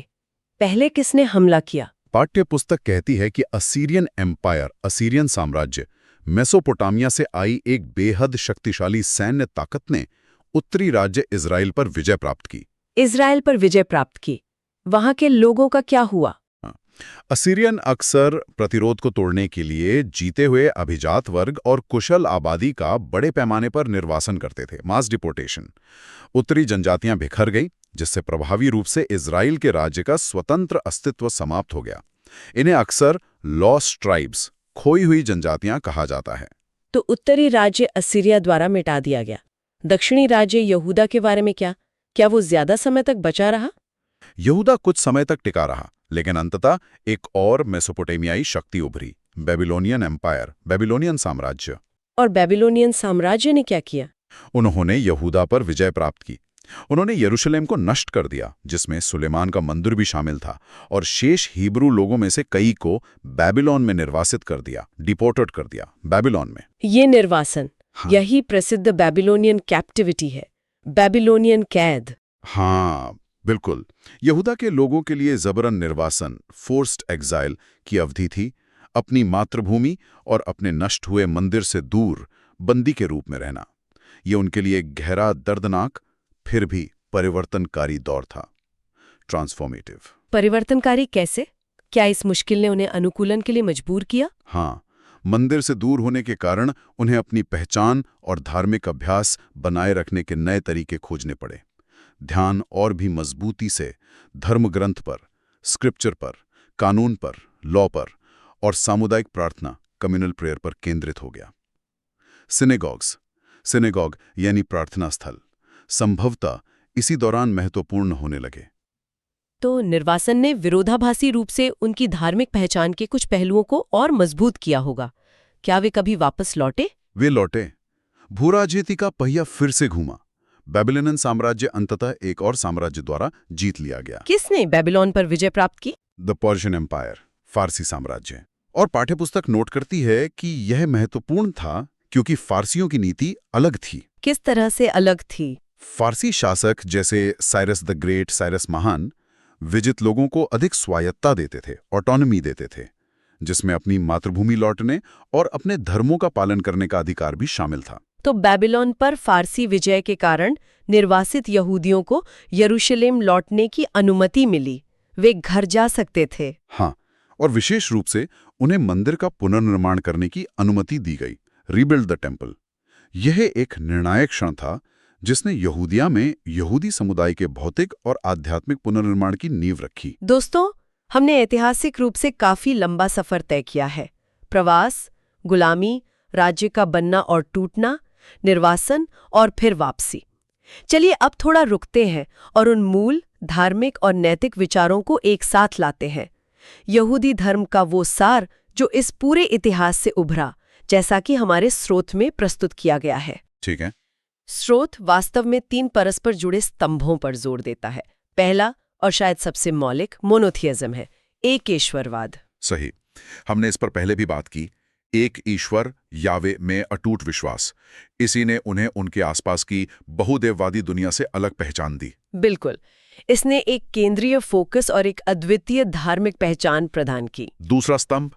पहले किसने हमला किया? पाठ्य पुस्तक कहती है कि असीरियन एम्पायर, असीरियन साम्राज्य, मेसोपोटामिया से आई एक बेहद शक्तिशाली सैन्य ताकत ने उत्तरी राज्य इज़राइल पर विजय प्राप्त की। इज़राइल पर विजय प्राप्त की। वहां के लोगों का क्या हुआ? असीरियन अक्सर प्रतिरोध को तोड़ने के लिए जीते हुए अभिजात वर्ग और कुशल आबादी का बड़े पैमाने पर निर्वासन करते थे, मास डिपोर्टेशन। उत्तरी जनजातियां बिखर गई, जिससे प्रभावी रूप से इज़राइल के राज्य का स्वतंत्र अस्तित्व समाप्त हो गया। इन्हें अक्सर लॉस्ट ट्राइब्स, खोई हुई जनजातियां कहा जाता है। तो उत्तरी राज्य असीरिया द्वारा मिटा दिया गया। दक्षिणी राज्य यहूदा के बारे में क्या वो ज्यादा समय तक बचा रहा? यहूदा कुछ समय तक टिका रहा, लेकिन अंततः एक और मेसोपोटामियाई शक्ति उभरी, बेबीलोनियन एम्पायर, बेबीलोनियन साम्राज्य। और बेबीलोनियन साम्राज्य ने क्या किया? उन्होंने यहूदा पर विजय प्राप्त की। उन्होंने यरूशलेम को नष्ट कर दिया, जिसमें सुलेमान का मंदिर भी शामिल था, और शेष हिब्रू लोगों में से कई को बेबीलोन में निर्वासित कर दिया, डिपोर्टेड कर दिया बेबीलोन में। ये निर्वासन, यही प्रसिद्ध बेबीलोनियन कैप्टिविटी है, बेबीलोनियन कैद। हाँ, बिल्कुल। यहूदा के लोगों के लिए जबरन निर्वासन, फोर्स्ड एग्जाइल की अवधि थी, अपनी मातृभूमि और अपने नष्ट हुए मंदिर से दूर बंदी के रूप में रहना। ये उनके लिए एक गहरा, दर्दनाक, फिर भी परिवर्तनकारी दौर था, ट्रांसफॉर्मेटिव। परिवर्तनकारी कैसे? क्या इस मुश्किल ने उन्हें अनुकूलन के लिए मजबूर किया? हाँ, मंदिर से दूर होने के कारण उन्हें अपनी पहचान और धार्मिक अभ्यास बनाए रखने के नए तरीके खोजने पड़े। ध्यान और भी मजबूती से धर्म ग्रंथ पर, स्क्रिप्चर पर, कानून पर, लॉ पर और सामुदायिक प्रार्थना, कम्युनल प्रेयर पर केंद्रित हो गया। सिनेगॉग यानी प्रार्थना स्थल संभवतः इसी दौरान महत्वपूर्ण होने लगे। तो निर्वासन ने विरोधाभासी रूप से उनकी धार्मिक पहचान के कुछ पहलुओं को और मजबूत किया होगा। क्या वे कभी वापस लौटे? वे लौटे। भूराजनीति का पहिया फिर से घूमा। बेबीलोनियन साम्राज्य अंततः एक और साम्राज्य द्वारा जीत लिया गया। किसने बेबीलोन पर विजय प्राप्त की? द पर्शियन एम्पायर, फारसी साम्राज्य। और पाठ्यपुस्तक नोट करती है कि यह महत्वपूर्ण था क्योंकि फारसियों की नीति अलग थी। किस तरह से अलग थी? फारसी शासक जैसे साइरस द ग्रेट, साइरस महान, विजित लोगों को अधिक स्वायत्ता देते थे, ऑटोनॉमी देते थे, जिसमें अपनी मातृभूमि लौटने और अपने धर्मों का पालन करने का अधिकार भी शामिल था। तो बेबीलोन पर फारसी विजय के कारण निर्वासित यहूदियों को यरूशलेम लौटने की अनुमति मिली। वे घर जा सकते थे। हाँ, और विशेष रूप से उन्हें मंदिर का पुनर्निर्माण करने की अनुमति दी गई, रीबिल्ड द टेम्पल। यह एक निर्णायक क्षण था जिसने यहूदिया में यहूदी समुदाय के भौतिक और आध्यात्मिक पुनर्निर्माण की नींव रखी। दोस्तों, हमने ऐतिहासिक रूप से काफी लंबा सफर तय किया है। प्रवास, गुलामी, राज्य का बनना और टूटना, निर्वासन और फिर वापसी। चलिए अब थोड़ा रुकते हैं और उन मूल धार्मिक और नैतिक विचारों को एक साथ लाते हैं। यहूदी धर्म का वो सार जो इस पूरे इतिहास से उभरा, जैसा कि हमारे स्रोत में प्रस्तुत किया गया है। ठीक है। स्रोत वास्तव में 3 परस्पर जुड़े स्तंभों पर जोर देता है। पहला और शायद सबसे मौलिक मोनोथियज्म है, एक ईश्वरवाद। सही, हमने इस पर पहले भी बात की। एक ईश्वर यावे में अटूट विश्वास, इसी ने उन्हें उनके आसपास की बहुदेववादी दुनिया से अलग पहचान दी। बिल्कुल, इसने एक केंद्रीय फोकस और एक अद्वितीय धार्मिक पहचान प्रदान की। दूसरा स्तंभ,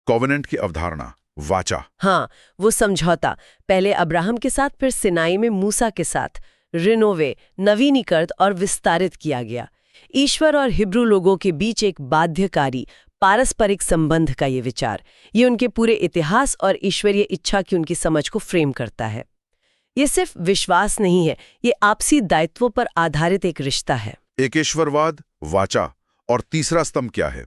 कॉवेनेंट की अवधारणा, वाचा। हाँ, वो समझौता, पहले अब्राहम के साथ, फिर सिनाई में मूसा के साथ, रिनोवे, नवीनीकृत और विस्तारित किया गया। ईश्वर और हिब्रू लोगों के बीच एक बाध्यकारी पारस्परिक संबंध का ये विचार, ये उनके पूरे इतिहास और ईश्वरीय इच्छा की उनकी समझ को फ्रेम करता है। ये सिर्फ विश्वास नहीं है, ये आपसी दायित्वों पर आधारित एक रिश्ता है। एकेश्वरवाद, वाचा। और तीसरा स्तंभ क्या है?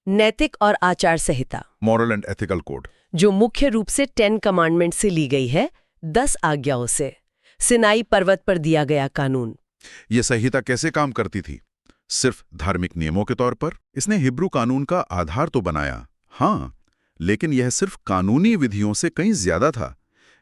नैतिक और आचार संहिता, मॉरल एंड एथिकल कोड, जो मुख्य रूप से 10 कमांडमेंट से ली गई है, 10 आज्ञाओं से। सिनाई पर्वत पर दिया गया कानून। ये संहिता कैसे काम करती थी? सिर्फ धार्मिक नियमों के तौर पर? इसने हिब्रू कानून का आधार तो बनाया, हाँ, लेकिन यह सिर्फ कानूनी विधियों से कहीं ज्यादा था।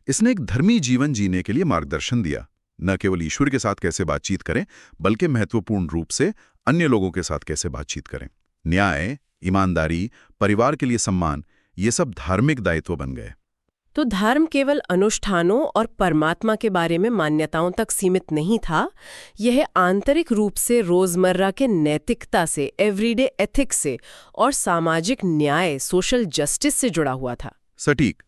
इसने एक धर्मी जीवन जीने के लिए मार्गदर्शन दिया। न केवल ईश्वर के साथ कैसे बातचीत करें, बल्कि महत्वपूर्ण रूप से अन्य लोगों के साथ कैसे बातचीत करें। न्याय, ईमानदारी, परिवार के लिए सम्मान, ये सब धार्मिक दायित्व बन गए। तो धर्म केवल अनुष्ठानों और परमात्मा के बारे में मान्यताओं तक सीमित नहीं था, यह आंतरिक रूप से रोजमर्रा के नैतिकता से, एवरीडे एथिक्स से और सामाजिक न्याय, सोशल जस्टिस से जुड़ा हुआ था। सटीक।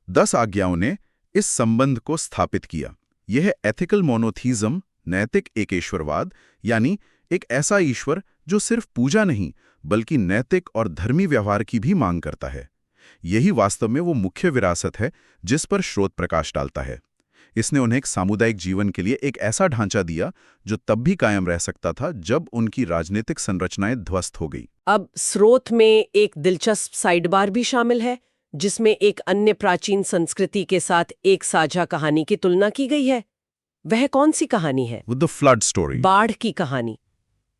10 आज्ञाओं ने इस संबंध को स्थापित किया। यह एथिकल मोनोथीज्म, नैतिक एकेश्वरवाद, यानी एक ऐसा ईश्वर जो सिर्फ पूजा नहीं बल्कि नैतिक और धर्मी व्यवहार की भी मांग करता है। यही वास्तव में वो मुख्य विरासत है जिस पर स्रोत प्रकाश डालता है। इसने उन्हें एक सामुदायिक जीवन के लिए एक ऐसा ढांचा दिया जो तब भी कायम रह सकता था जब उनकी राजनीतिक संरचनाएं ध्वस्त हो गई। अब स्रोत में एक दिलचस्प साइडबार भी शामिल है, जिसमें एक अन्य प्राचीन संस्कृति के साथ एक साझा कहानी की तुलना की गई है। वह कौन सी कहानी है? विद द फ्लड स्टोरी, बाढ़ की कहानी।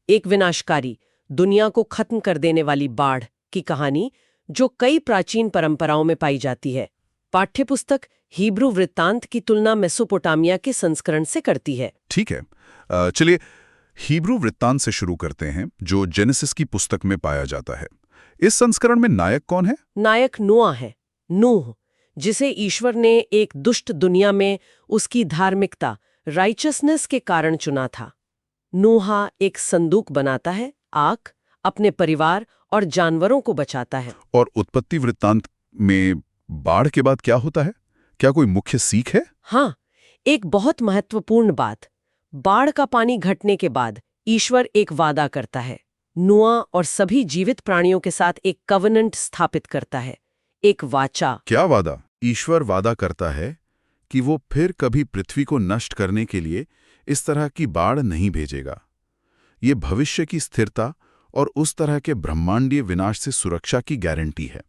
एक विनाशकारी, दुनिया को खत्म कर देने वाली बाढ़ की कहानी जो कई प्राचीन परंपराओं में पाई जाती है। पाठ्यपुस्तक हिब्रू वृत्तांत की तुलना मेसोपोटामिया के संस्करण से करती है। ठीक है, चलिए हिब्रू वृत्तांत से शुरू करते हैं, जो जेनेसिस की पुस्तक में पाया जाता है। इस संस्करण में नायक कौन है? नायक नोआ है। नूह, जिसे ईश्वर ने एक दुष्ट दुनिया में उसकी धार्मिकता, राइचसनेस के कारण चुना था। नूहा एक संदूक बनाता है, आग, अपने परिवार और जानवरों को बचाता है। और उत्पत्ति वृत्तांत में बाढ़ के बाद क्या होता है? क्या कोई मुख्य सीख है? हाँ, एक बहुत महत्वपूर्ण बात। बाढ़ का पानी घटने के बाद ईश्वर एक वादा करता है। नोआ और सभी जीवित प्राणियों के साथ एक कवनेंट स्थापित करता है, एक वाचा। क्या वादा? ईश्वर वादा करता है कि वो फिर कभी पृथ्वी को नष्ट करने के लिए इस तरह की बाढ़ नहीं भेजेगा। ये भविष्य की स्थिरता और उस तरह के ब्रह्मांडीय विनाश से सुरक्षा की गारंटी है।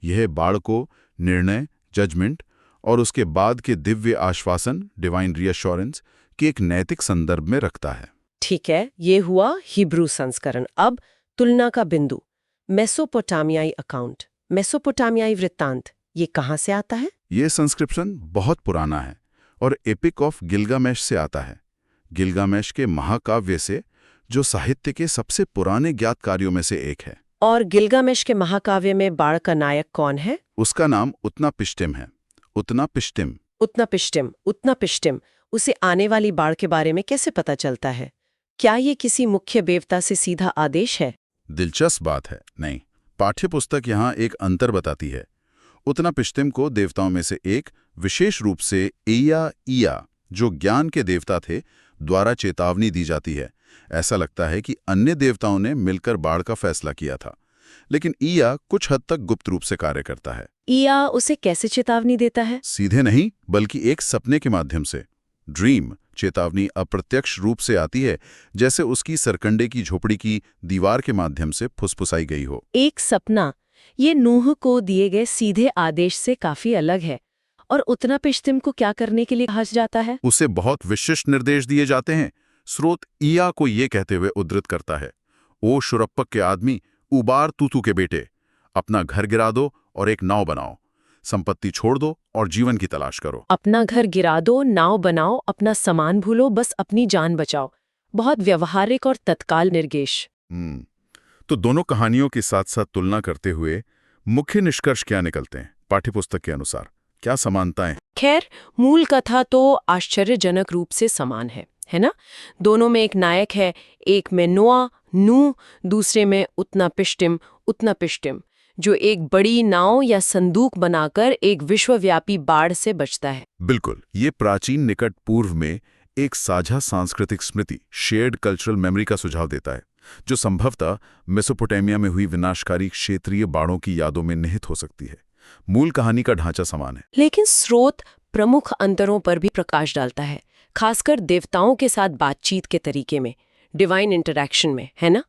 यह बाढ़ को निर्णय, जजमेंट और उसके बाद के दिव्य आश्वासन, डिवाइन रीअश्योरेंस, के एक नैतिक संदर्भ में रखता है। ठीक है, ये हुआ हिब्रू संस्करण। अब तुलना का बिंदु, मेसोपोटामियाई अकाउंट, मेसोपोटामियाई वृत्तांत, ये कहाँ से आता है? ये संस्क्रिप्शन बहुत पुराना है और एपिक ऑफ गिलगामेश से आता है। गिलगामेश के महाकाव्य से, जो साहित्य के सबसे पुराने ज्ञात कार्यों में से एक है। और गिलगामेश के महाकाव्य में बाढ़ का नायक कौन है? उसका नाम उत्नापिष्टिम है। उत्नापिष्टिम। उत्नापिष्टिम, उत्नापिष्टिम। उसे आने वाली बाढ़ के बारे में कैसे पता चलता है? क्या ये किसी मुख्य देवता से सीधा आदेश है? दिलचस्प बात है। नहीं, पाठ्यपुस्तक यहाँ एक अंतर बताती है। उत्नापिष्टिम को देवताओं में से एक, विशेष रूप से ईया, जो ज्ञान के देवता थे, द्वारा चेतावनी दी जाती है। ऐसा लगता है कि अन्य देवताओं ने मिलकर बाढ़ का फैसला किया था, लेकिन ईया कुछ हद तक गुप्त रूप से कार्य करता है। ईया उसे कैसे चेतावनी देता है? सीधे नहीं, बल्कि एक सपने के माध्यम से। ड्रीम चेतावनी अप्रत्यक्ष रूप से आती है, जैसे उसकी सरकंडे की झोपड़ी की दीवार के माध्यम से फुसफुसाई गई हो। एक सपना, ये नूह को दिए गए सीधे आदेश से काफी अलग है। और उत्नापिष्टिम को क्या करने के लिए कहा जाता है? उसे बहुत विशिष्ट निर्देश दिए जाते हैं। स्रोत ईया को ये कहते हुए उद्धृत करता है, ओ शुरप्पक के आदमी, उबार तूतू के बेटे, अपना घर गिरा दो और एक नाव बनाओ, संपत्ति छोड़ दो और जीवन की तलाश करो। अपना घर गिरा दो, नाव बनाओ, अपना सामान भूलो, बस अपनी जान बचाओ। बहुत व्यवहारिक और तत्काल निर्देश। तो दोनों कहानियों के साथ साथ तुलना करते हुए मुख्य निष्कर्ष क्या निकलते हैं पाठ्यपुस्तक के अनुसार? क्या समानताएं? खैर, मूल कथा तो आश्चर्यजनक रूप से समान है ना? दोनों में एक नायक है, एक में नोआ, नूह, दूसरे में उत्नापिष्टिम, जो एक बड़ी नाव या संदूक बनाकर एक विश्वव्यापी बाढ़ से बचता है। बिल्कुल, ये प्राचीन निकट पूर्व में एक साझा सांस्कृतिक स्मृति, शेयर्ड कल्चरल मेमोरी का सुझाव देता है, जो संभवतः मेसोपोटामिया में हुई विनाशकारी क्षेत्रीय बाढ़ों की यादों में निहित हो सकती है। मूल कहानी का ढांचा समान है, लेकिन स्रोत प्रमुख अंतरों पर भी प्रकाश डालता है, खासकर देवताओं के साथ बातचीत के तरीके में, डिवाइन इंटरैक्शन में, है ना?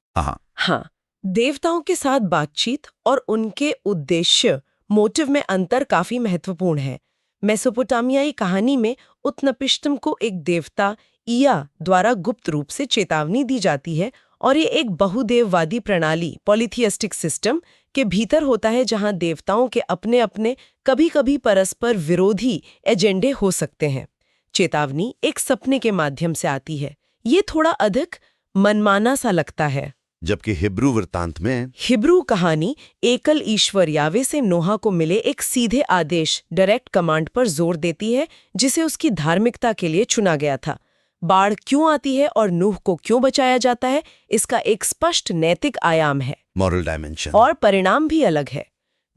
हाँ, देवताओं के साथ बातचीत और उनके उद्देश्य, मोटिव में अंतर काफी महत्वपूर्ण है। मेसोपोटामियाई कहानी में उत्नापिष्टिम को एक देवता ईया द्वारा गुप्त रूप से चेतावनी दी जाती है और ये एक बहुदेववादी प्रणाली, पॉलीथियस्टिक सिस्टम के भीतर होता है, जहां देवताओं के अपने अपने कभी-कभी परस्पर विरोधी एजेंडे हो सकते हैं। चेतावनी एक सपने के माध्यम से आती है। ये थोड़ा अधिक मनमाना सा लगता है। जबकि हिब्रू वृत्तांत में हिब्रू कहानी एकल ईश्वर यावे से नोहा को मिले एक सीधे आदेश, डायरेक्ट कमांड पर जोर देती है, जिसे उसकी धार्मिकता के लिए चुना गया था। बाढ़ क्यों आती है और नूह को क्यों बचाया जाता है, इसका एक स्पष्ट नैतिक आयाम है। Moral dimension. और परिणाम भी अलग है।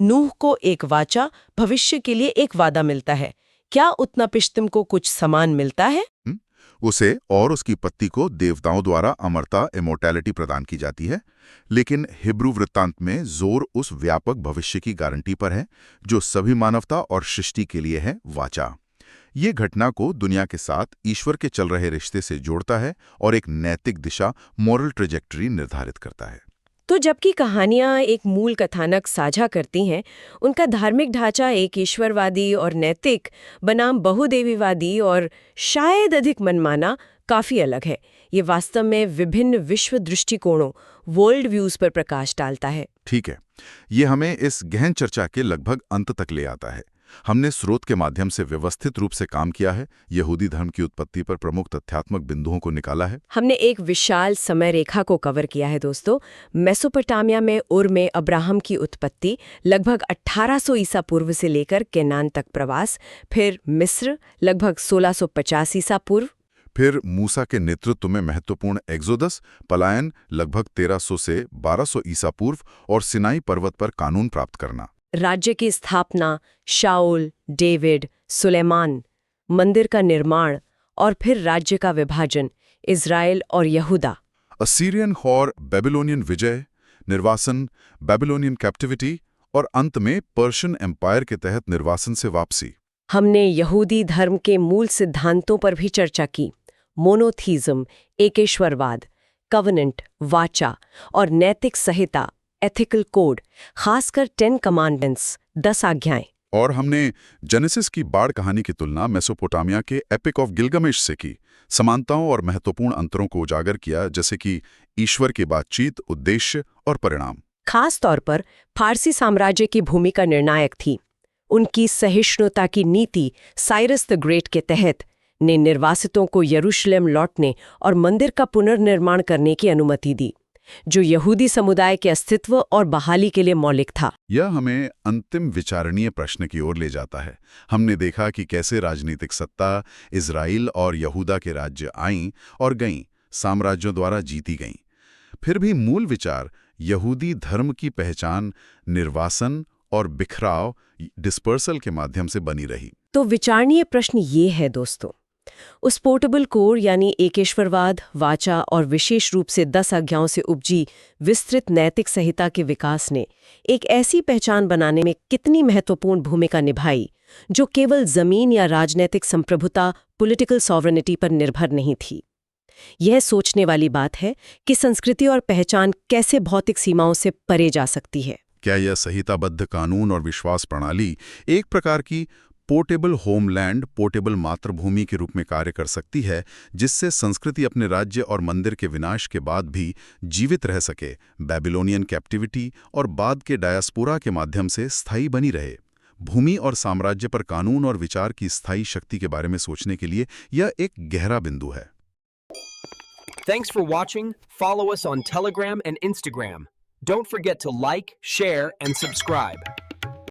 नूह को एक वाचा, भविष्य के लिए एक वादा मिलता है। क्या उत्नपिश्तिम को कुछ समान मिलता है? उसे और उसकी पत्नी को देवताओं द्वारा अमरता, इमोर्टैलिटी प्रदान की जाती है, लेकिन हिब्रू वृत्तांत में जोर उस व्यापक भविष्य की गारंटी पर है जो सभी मानवता और सृष्टि के लिए है वाचा। ये घटना को दुनिया के साथ ईश्वर के चल रहे रिश्ते से जोड़ता है और एक नैतिक दिशा, मोरल ट्रेजेक्टरी निर्धारित करता है। तो जबकि कहानियां एक मूल कथानक साझा करती हैं, उनका धार्मिक ढांचा एक ईश्वरवादी और नैतिक बनाम बहुदेवीवादी और शायद अधिक मनमाना काफी अलग है। ये वास्तव में विभिन्न विश्व दृष्टिकोणों, वर्ल्ड व्यूज पर प्रकाश डालता है। ठीक है, ये हमें इस गहन चर्चा के लगभग अंत तक ले आता है। हमने स्रोत के माध्यम से व्यवस्थित रूप से काम किया है, यहूदी धर्म की उत्पत्ति पर प्रमुख तथ्यात्मक बिंदुओं को निकाला है। हमने एक विशाल समय रेखा को कवर किया है दोस्तों। मेसोपोटामिया में उर में अब्राहम की उत्पत्ति, लगभग 1800 ईसा पूर्व से लेकर केनान तक प्रवास, फिर मिस्र लगभग 1650 ईसा पूर्व, फिर मूसा के नेतृत्व में महत्वपूर्ण एक्सोदस, पलायन लगभग 1300 से 1200 ईसा पूर्व, और सिनाई पर्वत पर कानून प्राप्त करना, राज्य की स्थापना, शाऊल, डेविड, सुलेमान, मंदिर का निर्माण और फिर राज्य का विभाजन, इज़राइल और यहूदा, असीरियन और बेबीलोनियन विजय, निर्वासन, बेबीलोनियन कैप्टिविटी और अंत में पर्शियन एम्पायर के तहत निर्वासन से वापसी। हमने यहूदी धर्म के मूल सिद्धांतों पर भी चर्चा की। मोनोथीज्म, एकेश्वरवाद, कवनेंट, वाचा और नैतिक संहिता, एथिकल कोड, खासकर 10 कमांडमेंट्स, 10 आज्ञाएं। और हमने जेनेसिस की बाढ़ कहानी की तुलना मेसोपोटामिया के एपिक ऑफ गिलगमेश से की, समानताओं और महत्वपूर्ण अंतरों को उजागर किया, जैसे कि ईश्वर की बातचीत, उद्देश्य और परिणाम। खास तौर पर फारसी साम्राज्य की भूमिका निर्णायक थी। उनकी सहिष्णुता की नीति साइरस द ग्रेट के तहत ने निर्वासितों को यरूशलेम लौटने और मंदिर का पुनर्निर्माण करने की अनुमति दी, जो यहूदी समुदाय के अस्तित्व और बहाली के लिए मौलिक था। यह हमें अंतिम विचारणीय प्रश्न की ओर ले जाता है। हमने देखा कि कैसे राजनीतिक सत्ता इज़राइल और यहूदा के राज्य आईं और गईं, साम्राज्यों द्वारा जीती गईं। फिर भी मूल विचार यहूदी धर्म की पहचान निर्वासन और बिखराव, डिस्पर्सल के माध्यम से बनी रही। तो विचारणीय प्रश्न ये है दोस्तों, उस पोर्टेबल कोर यानी एकेश्वरवाद, वाचा और विशेष रूप से 10 आज्ञाओं से उपजी विस्तृत नैतिक संहिता के विकास ने एक ऐसी पहचान बनाने में कितनी महत्वपूर्ण भूमिका निभाई, जो केवल जमीन या राजनीतिक संप्रभुता, पॉलिटिकल सॉवरेनिटी पर निर्भर नहीं थी। यह सोचने वाली बात है कि संस्कृति और पहचान कैसे भौतिक सीमाओं से परे जा सकती है। क्या यह संहिताबद्ध कानून और विश्वास प्रणाली एक प्रकार की पोर्टेबल होमलैंड, पोर्टेबल मातृभूमि के रूप में कार्य कर सकती है, जिससे संस्कृति अपने राज्य और मंदिर के विनाश के बाद भी जीवित रह सके, बेबीलोनियन कैप्टिविटी और बाद के डायस्पोरा के माध्यम से स्थायी बनी रहे? भूमि और साम्राज्य पर कानून और विचार की स्थायी शक्ति के बारे में सोचने के लिए यह एक गहरा बिंदु है। Thanks for watching. Follow us on Telegram and Instagram. Don't forget to like, share, and subscribe.